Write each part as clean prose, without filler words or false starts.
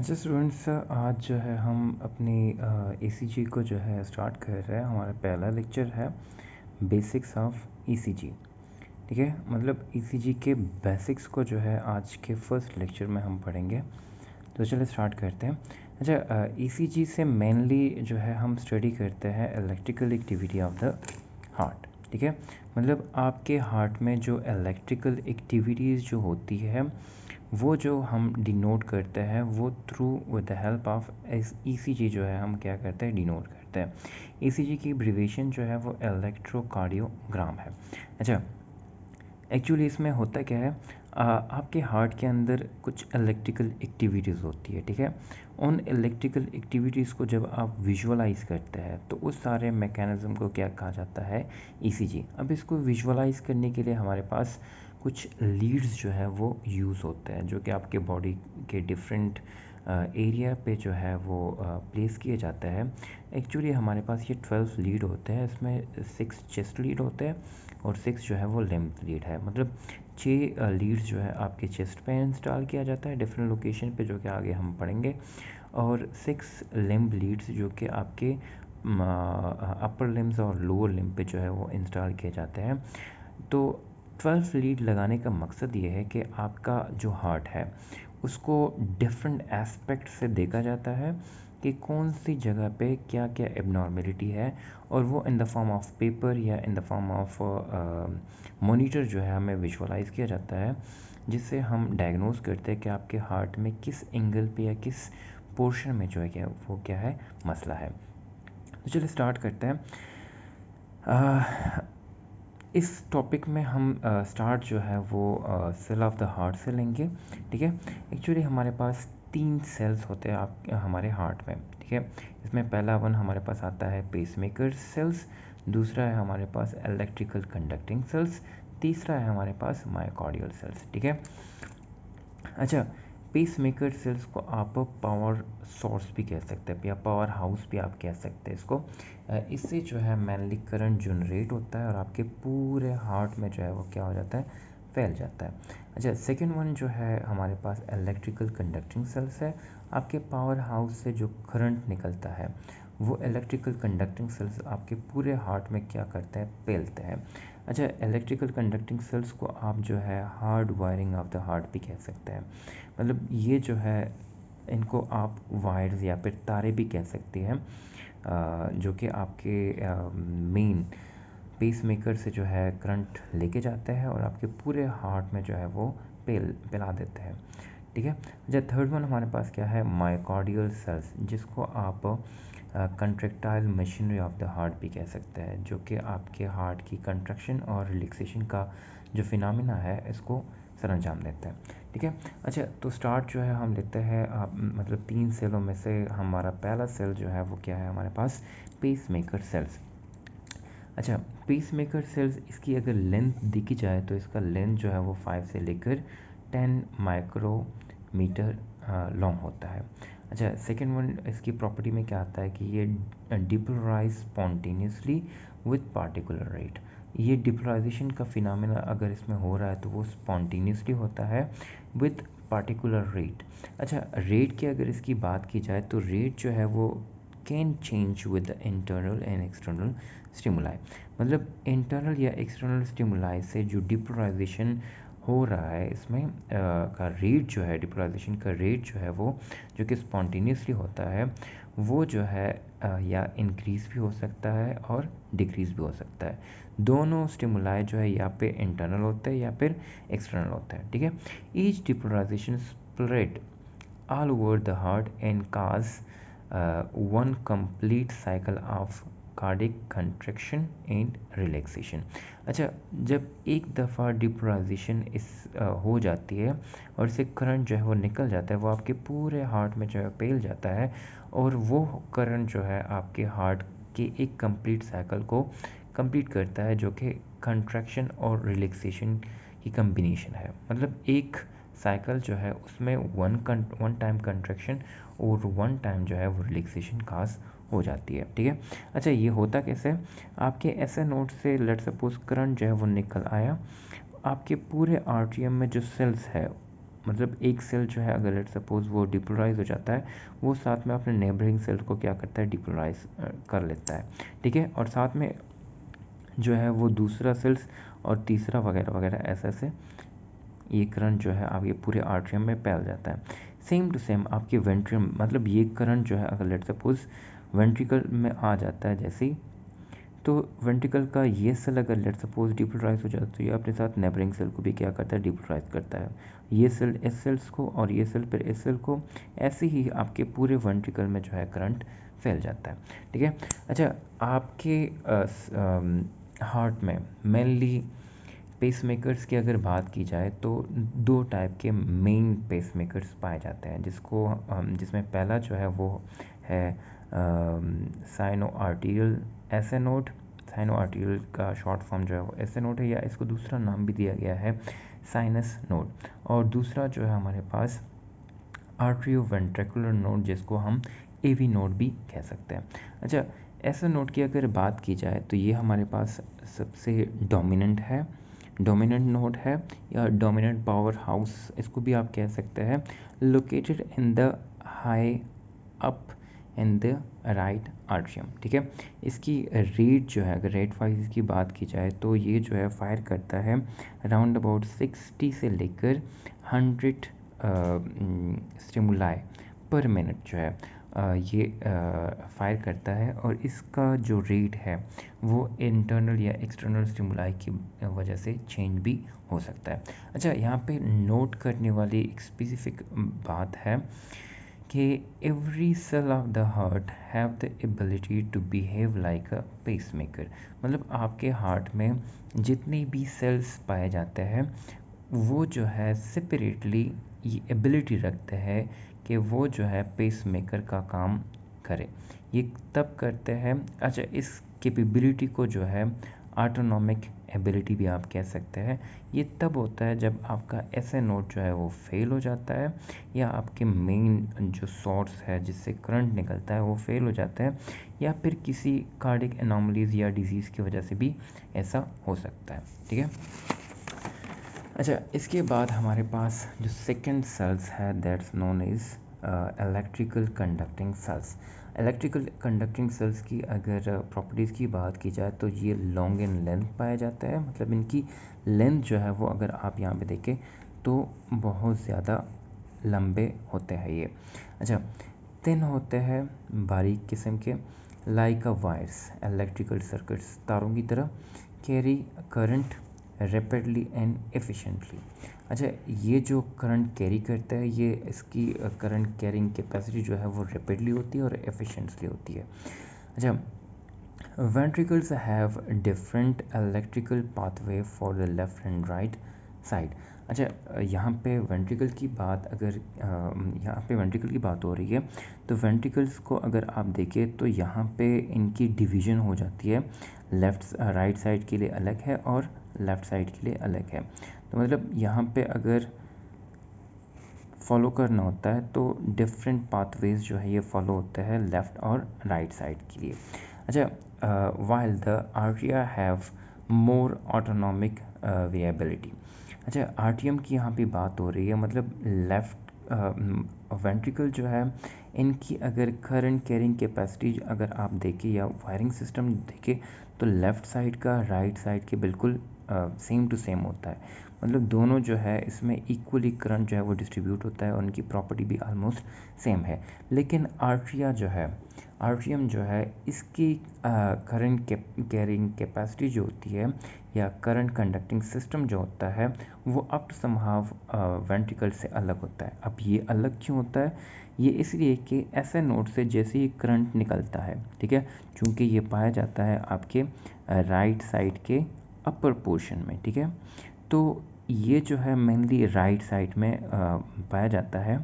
अच्छा स्टूडेंट्स, आज जो है हम अपनी ईसीजी को जो है स्टार्ट कर रहे हैं। हमारा पहला लेक्चर है बेसिक्स ऑफ ईसीजी। ठीक है, मतलब ईसीजी के बेसिक्स को जो है आज के फर्स्ट लेक्चर में हम पढ़ेंगे। तो चलिए स्टार्ट करते हैं। अच्छा, ईसीजी से मेनली जो है हम स्टडी करते हैं electrical activity of the heart. ठीक है, मतलब आपके हार्ट में जो इलेक्ट्रिकल एक्टिविटीज़ जो होती है वो जो हम डिनोट करते हैं वो through with the help of ECG जो है हम क्या करते हैं, डिनोट करते हैं। ईसीजी की एब्रीविएशन जो है वो इलेक्ट्रोकार्डियोग्राम है। अच्छा, एक्चुअली इसमें होता क्या है, आपके हार्ट के अंदर कुछ इलेक्ट्रिकल एक्टिविटीज़ होती है। ठीक है, उन इलेक्ट्रिकल एक्टिविटीज़ को जब आप विजुअलाइज करते हैं तो उस सारे मैकेनिज़्म को क्या कहा जाता है, ईसीजी। अब इसको विजुअलाइज करने के लिए हमारे पास कुछ लीड्स जो है वो यूज़ होते हैं, जो कि आपके बॉडी के डिफरेंट एरिया पे जो है वो प्लेस किए जाते हैं। एक्चुअली हमारे पास ये 12 लीड होते हैं। इसमें 6 चेस्ट लीड होते हैं और 6 जो है वो लिम्ब लीड है। मतलब 6 लीड्स जो है आपके चेस्ट पे इंस्टॉल किया जाता है डिफरेंट लोकेशन पे, जो कि आगे हम पढ़ेंगे। और 6 लिम्ब लीड्स जो कि आपके अपर लिम्स और लोअर लिम्ब पे जो है वो इंस्टॉल किए जाते हैं। तो 12 लीड लगाने का मकसद ये है कि आपका जो हार्ट है उसको डिफरेंट एस्पेक्ट से देखा जाता है कि कौन सी जगह पे क्या क्या एबनॉर्मेलिटी है, और वो in the form of paper या in the form of monitor जो है हमें विजुअलाइज किया जाता है, जिससे हम डायग्नोस करते हैं कि आपके हार्ट में किस एंगल पे या किस पोर्शन में जो है क्या वो क्या है मसला है। तो चलिए स्टार्ट करते हैं। इस टॉपिक में हम स्टार्ट जो है वो सेल ऑफ द हार्ट से लेंगे। ठीक है, एक्चुअली हमारे पास 3 सेल्स होते हैं हमारे हार्ट में। ठीक है, इसमें पहला वन हमारे पास आता है पेसमेकर सेल्स, दूसरा है हमारे पास इलेक्ट्रिकल कंडक्टिंग सेल्स, तीसरा है हमारे पास मायोकार्डियल सेल्स। ठीक है, अच्छा, पेसमेकर सेल्स को आप पावर सोर्स भी कह सकते हैं या पावर हाउस भी आप कह सकते हैं इसको। इससे जो है मैनली करंट जनरेट होता है और आपके पूरे हार्ट में जो है वो क्या हो जाता है, फैल जाता है। अच्छा, सेकंड वन जो है हमारे पास इलेक्ट्रिकल कंडक्टिंग सेल्स है। आपके पावर हाउस से जो करंट निकलता है वो इलेक्ट्रिकल कंडक्टिंग सेल्स आपके पूरे हार्ट में क्या करते हैं, फैलते हैं। अच्छा, इलेक्ट्रिकल कंडक्टिंग सेल्स को आप जो है hard wiring of the heart भी कह सकते हैं। मतलब ये जो है इनको आप वायर्स या फिर तारे भी कह सकते हैं, जो कि आपके मेन पेसमेकर से जो है करंट लेके जाते हैं और आपके पूरे हार्ट में जो है वो पिला देते हैं। ठीक है, जब थर्ड वन हमारे पास क्या है, मायोकार्डियल सेल्स, जिसको आप contractile machinery of the heart भी कह सकते हैं, जो कि आपके हार्ट की कंट्रक्शन और रिलैक्सेशन का जो फिनोमिना है इसको सर अंजाम देते हैं। ठीक है, अच्छा तो स्टार्ट जो है हम लेते हैं मतलब 3 सेलों में से हमारा पहला सेल जो है वो क्या है हमारे पास, पेसमेकर सेल्स। अच्छा, पेसमेकर सेल्स, इसकी अगर लेंथ देखी जाए तो इसका लेंथ जो है वो 5 से लेकर 10 माइक्रोमीटर लॉन्ग होता है। अच्छा, सेकेंड वन इसकी प्रॉपर्टी में क्या आता है कि ये depolarise spontaneously with particular rate. ये डिपोलराइजेशन का फिनोमेना अगर इसमें हो रहा है तो वो स्पॉन्टेनियसली होता है विथ पार्टिकुलर रेट। अच्छा, रेट की अगर इसकी बात की जाए तो रेट जो है वो can change with the internal and external stimuli. मतलब इंटरनल या एक्सटर्नल स्टिमुलाई से जो डिपोलराइजेशन हो रहा है इसमें का रेट जो है, डिपोलराइजेशन का रेट जो है वो जो कि स्पॉन्टेनियसली होता है वो जो है या इंक्रीज़ भी हो सकता है और डिक्रीज़ भी हो सकता है। दोनों स्टिमुलाई जो है या पे इंटरनल होते हैं या फिर एक्सटर्नल होता है। ठीक है, each depolarization spread all over the heart and cause one complete cycle of cardiac contraction and relaxation. अच्छा, जब एक दफ़ा डिपोलराइजेशन हो जाती है और इससे करंट जो है वो निकल जाता है, वो आपके पूरे हार्ट में जो है फैल जाता है, और वो करंट जो है आपके हार्ट के एक कंप्लीट साइकिल को कंप्लीट करता है, जो कि कंट्रैक्शन और रिलैक्सेशन की कम्बिनेशन है। मतलब एक साइकिल जो है उसमें वन टाइम कंट्रैक्शन और वन टाइम जो है वो रिलैक्सेशन खास हो जाती है। ठीक है, अच्छा ये होता कैसे, आपके ऐसे नोड से लेट सपोज करंट जो है वो निकल आया, आपके पूरे आर्टरियम में जो सेल्स है मतलब एक सेल जो है अगर लेट सपोज वो डिपोलराइज हो जाता है, वो साथ में अपने नेबरिंग सेल को क्या करता है, डिपोलराइज कर लेता है, ठीक है। और साथ में जो है वो दूसरा सेल्स और तीसरा वगैरह वगैरह ऐसे ऐसे ये करंट जो है आपके पूरे आर्ट्रियम में फैल जाता है। सेम टू सेम आपके वेंट्रियम, मतलब ये करंट जो है अगर लेट सपोज वेंट्रिकल में आ जाता है जैसे ही, तो वेंट्रिकल का ये सेल अगर लेट सपोज डिपोलराइज हो जाता है तो ये अपने साथ नेबरिंग सेल को भी क्या करता है, डिपोलराइज करता है। ये सेल इस सेल्स को और ये सेल फिर इस सेल को, ऐसे ही आपके पूरे वेंट्रिकल में जो है करंट फैल जाता है, ठीक है। अच्छा, आपके हार्ट में मेनली पेसमेकर्स की अगर बात की जाए तो दो टाइप के मेन पेसमेकर्स पाए जाते हैं, जिसमें पहला जो है वो है sino atrial S A node. Sino atrial का शॉर्ट फॉर्म जो है वो एस ए नोड है, या इसको दूसरा नाम भी दिया गया है साइनस नोड। और दूसरा जो है हमारे पास आर्ट्रियो वेंट्रिकुलर नोड, जिसको हम एवी नोड भी कह सकते हैं। अच्छा, एस ए नोड की अगर बात की जाए तो ये हमारे पास सबसे डोमिनेंट नोड है, या डोमिनेंट पावर हाउस इसको भी आप कह सकते हैं, located in the high up in the right atrium, ठीक है। इसकी रेट जो है, अगर रेट वाइज की बात की जाए तो ये जो है फायर करता है अराउंड अबाउट 60 से लेकर 100 स्टिमुलाई पर मिनट जो है ये फायर करता है। और इसका जो रेट है वो इंटरनल या एक्सटर्नल स्टिमुलाई की वजह से चेंज भी हो सकता है। अच्छा, यहाँ पे नोट करने वाली एक स्पेसिफिक बात है कि every cell of the heart have the ability to behave like a pacemaker. मतलब आपके हार्ट में जितने भी सेल्स पाए जाते हैं वो जो है सेपरेटली ये एबिलिटी रखते हैं कि वो जो है पेसमेकर का काम करे। ये तब करते हैं, अच्छा इस कैपेबिलिटी को जो है ऑटोनॉमिक एबिलिटी भी आप कह सकते हैं। ये तब होता है जब आपका एसए नोड जो है वो फेल हो जाता है, या आपके मेन जो सोर्स है जिससे करंट निकलता है वो फेल हो जाता है, या फिर किसी कार्डिक एनोमलीज या डिजीज़ की वजह से भी ऐसा हो सकता है, ठीक है। अच्छा, इसके बाद हमारे पास जो सेकंड सेल्स है that's known is electrical conducting cells. Electrical conducting cells की अगर प्रॉपर्टीज़ की बात की जाए तो ये लॉन्ग इन लेंथ पाया जाता है, मतलब इनकी लेंथ जो है वो अगर आप यहाँ पे देखें तो बहुत ज़्यादा लंबे होते हैं ये। अच्छा, थिन होते हैं, बारीक किस्म के, लाइक अ वायर्स इलेक्ट्रिकल सर्किट्स, तारों की तरह, carry current rapidly and efficiently. अच्छा, ये जो करंट कैरी करता है ये इसकी करंट कैरिंग कैपेसिटी जो है वो रैपिडली होती है और एफिशिएंटली होती है। अच्छा, ventricles have different electrical pathway for the left and right side। अच्छा, यहाँ पे वेंट्रिकल की बात अगर यहाँ पे वेंट्रिकल की बात हो रही है तो वेंट्रिकल्स को अगर आप देखें तो यहाँ पे इनकी डिवीज़न हो जाती है, राइट साइड के लिए अलग है और लेफ़्ट साइड के लिए अलग है। तो मतलब यहाँ पे अगर फॉलो करना होता है तो डिफरेंट पाथवेज जो है ये फॉलो होता है लेफ़्ट और राइट साइड के लिए। अच्छा, while the arteria have more autonomic viability। अच्छा, आर्टियम की यहाँ पे बात हो रही है, मतलब लेफ़्ट वेंट्रिकल जो है इनकी अगर करंट कैरिंग कैपेसिटी अगर आप देखें या वायरिंग सिस्टम देखें तो लेफ़्ट साइड का राइट साइड के बिल्कुल सेम टू सेम होता है, मतलब दोनों जो है इसमें इक्वली करंट जो है वो डिस्ट्रीब्यूट होता है और उनकी प्रॉपर्टी भी ऑलमोस्ट सेम है। लेकिन आर्ट्रियम जो है इसकी करंट कैरिंग कैपेसिटी जो होती है या करंट कंडक्टिंग सिस्टम जो होता है वो अप टू समहाउ वेंट्रिकल से अलग होता है। अब ये अलग क्यों होता है, ये इसलिए कि ऐसे नोड से जैसे ही करंट निकलता है, ठीक है, चूँकि ये पाया जाता है आपके राइट साइड के अपर पोर्शन में, ठीक है, तो ये जो है मेनली राइट साइड में पाया जाता है,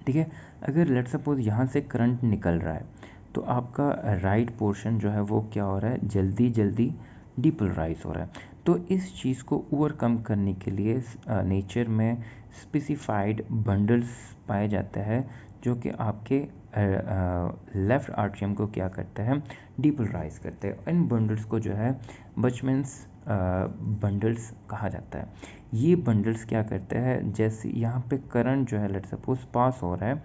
ठीक है। अगर लेट सपोज यहाँ से करंट निकल रहा है तो आपका राइट पोर्शन जो है वो क्या हो रहा है, जल्दी जल्दी डिपोलराइज हो रहा है। तो इस चीज़ को ओवरकम करने के लिए नेचर में स्पेसिफाइड बंडल्स पाए जाते हैं जो कि आपके लेफ़्ट आर्ट्रियम को क्या करते हैं, डिपोलराइज करते हैं। इन बंडल्स को जो है बचमन्स बंडल्स कहा जाता है। ये बंडल्स क्या करते हैं, जैसे यहाँ पे करंट जो है लेट सपोज पास हो रहा है,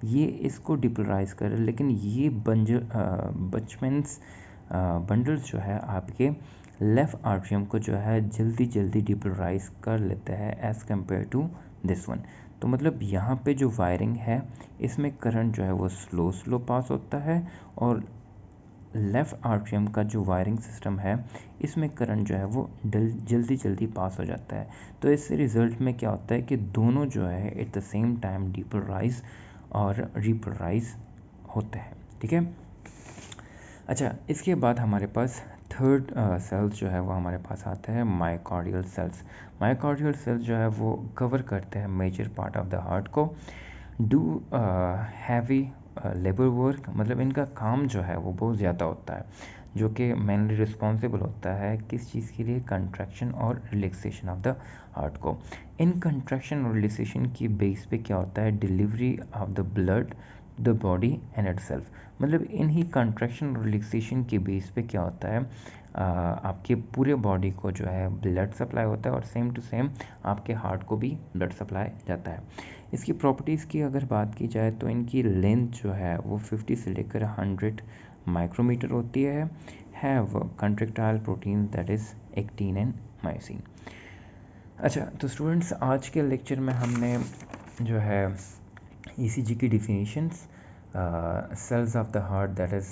ये इसको डिपोलराइज कर रहा है, लेकिन ये बंडल्स जो है आपके लेफ़्ट आर्ट्रियम को जो है जल्दी जल्दी डिपोलराइज कर लेते हैं as compare to this one. तो मतलब यहाँ पे जो वायरिंग है इसमें करंट जो है वो स्लो पास होता है, और लेफ़्ट आर्ट्रियम का जो वायरिंग सिस्टम है इसमें करंट जो है वो जल्दी जल्दी पास हो जाता है। तो इससे रिज़ल्ट में क्या होता है कि दोनों जो है at the same time depolarise और रिपोलराइज होते हैं, ठीक है। अच्छा, इसके बाद हमारे पास थर्ड सेल्स जो है वो हमारे पास आते हैं मायोकार्डियल सेल्स। मायोकार्डियल सेल्स जो है वो कवर करते हैं major part of the heart को, डू हैवी लेबर वर्क, मतलब इनका काम जो है वो बहुत ज़्यादा होता है, जो कि मेनली रिस्पॉन्सिबल होता है किस चीज़ के लिए, कंट्रैक्शन और रिलैक्सेशन ऑफ द हार्ट को। इन कंट्रैक्शन और रिलैक्सेशन की बेस पे क्या होता है, delivery of the blood the body and itself, मतलब इन्हीं कंट्रैक्शन और रिलैक्सेशन के बेस पे क्या होता है, आपके पूरे बॉडी को जो है ब्लड सप्लाई होता है, और सेम टू सेम आपके हार्ट को भी ब्लड सप्लाई जाता है। इसकी प्रॉपर्टीज़ की अगर बात की जाए तो इनकी लेंथ जो है वो 50 से लेकर 100 माइक्रोमीटर होती है। Have contractile protein that is actin and myosin. अच्छा, तो स्टूडेंट्स आज के लेक्चर में हमने जो है ECG की definitions, cells of the heart that is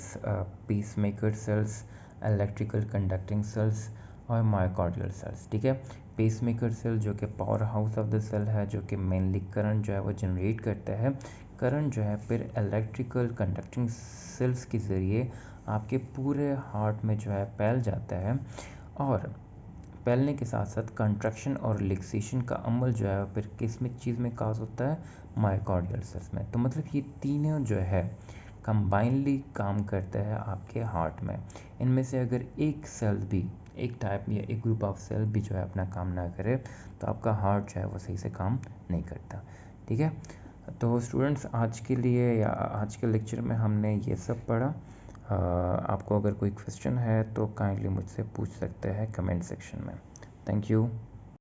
pacemaker cells, electrical conducting cells और मायोकार्डियल सेल्स, ठीक है। पेसमेकर सेल जो कि power house of the cell है, जो कि मेनली करंट जो है वो जनरेट करता है। करंट जो है फिर इलेक्ट्रिकल कंडक्टिंग सेल्स के ज़रिए आपके पूरे हार्ट में जो है फैल जाता है, और फैलने के साथ साथ कंट्रैक्शन और रिलैक्सेशन का अमल जो है फिर किस में चीज़ में काज होता है, मायोकार्डियल सेल्स में। तो मतलब ये तीनों जो है कंबाइनली काम करते हैं आपके हार्ट में। इनमें से अगर एक सेल भी, एक टाइप या एक ग्रुप ऑफ सेल भी जो है अपना काम ना करे तो आपका हार्ट जो है वो सही से काम नहीं करता, ठीक है। तो स्टूडेंट्स आज के लिए या आज के लेक्चर में हमने ये सब पढ़ा। आपको अगर कोई क्वेश्चन है तो काइंडली मुझसे पूछ सकते हैं कमेंट सेक्शन में। Thank you.